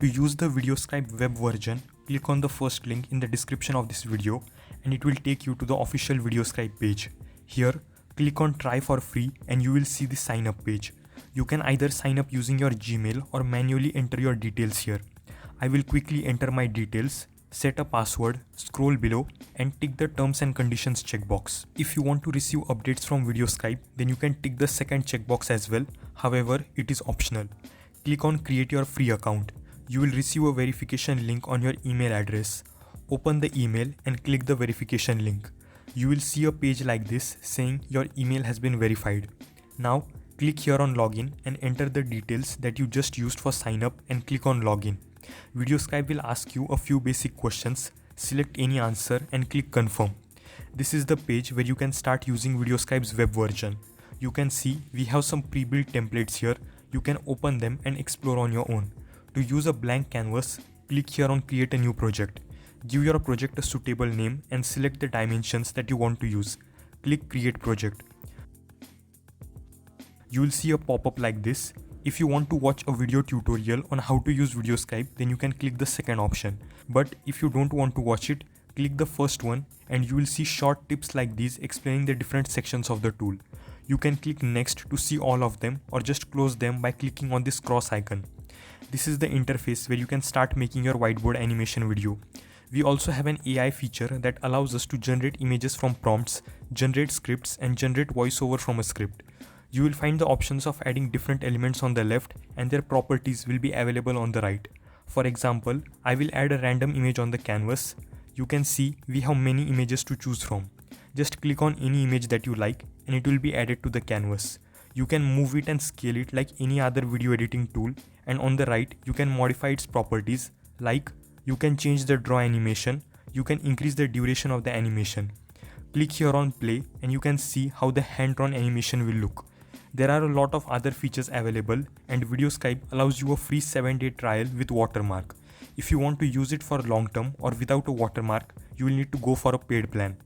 To use the VideoScribe Web version, click on the first link in the description of this video and it will take you to the official VideoScribe page. Here, click on Try for free and you will see the sign up page. You can either sign up using your Gmail or manually enter your details here. I will quickly enter my details, set a password, scroll below and tick the terms and conditions checkbox. If you want to receive updates from VideoScribe, then you can tick the second checkbox as well. However, it is optional. Click on Create your free account. You will receive a verification link on your email address. Open the email and click the verification link. You will see a page like this saying your email has been verified. Now click here on login and enter the details that you just used for sign up and click on login. VideoScribe will ask you a few basic questions. Select any answer and click confirm. This is the page where you can start using VideoScribe's web version. You can see we have some pre-built templates here. You can open them and explore on your own. To use a blank canvas, click here on Create a new project. Give your project a suitable name and select the dimensions that you want to use. Click Create Project. You will see a pop-up like this. If you want to watch a video tutorial on how to use VideoScribe, then you can click the second option. But if you don't want to watch it, click the first one and you will see short tips like these explaining the different sections of the tool. You can click Next to see all of them or just close them by clicking on this cross icon. This is the interface where you can start making your whiteboard animation video. We also have an AI feature that allows us to generate images from prompts, generate scripts and generate voiceover from a script. You will find the options of adding different elements on the left and their properties will be available on the right. For example, I will add a random image on the canvas. You can see we have many images to choose from. Just click on any image that you like and it will be added to the canvas. You can move it and scale it like any other video editing tool, and on the right you can modify its properties, like you can change the draw animation, you can increase the duration of the animation. Click here on play and you can see how the hand-drawn animation will look. There are a lot of other features available and VideoScribe allows you a free 7-day trial with watermark. If you want to use it for long term or without a watermark, you will need to go for a paid plan.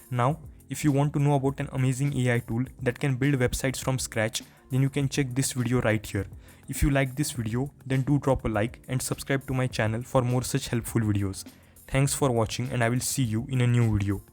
Now, if you want to know about an amazing AI tool that can build websites from scratch, then you can check this video right here. If you like this video, then do drop a like and subscribe to my channel for more such helpful videos. Thanks for watching and I will see you in a new video.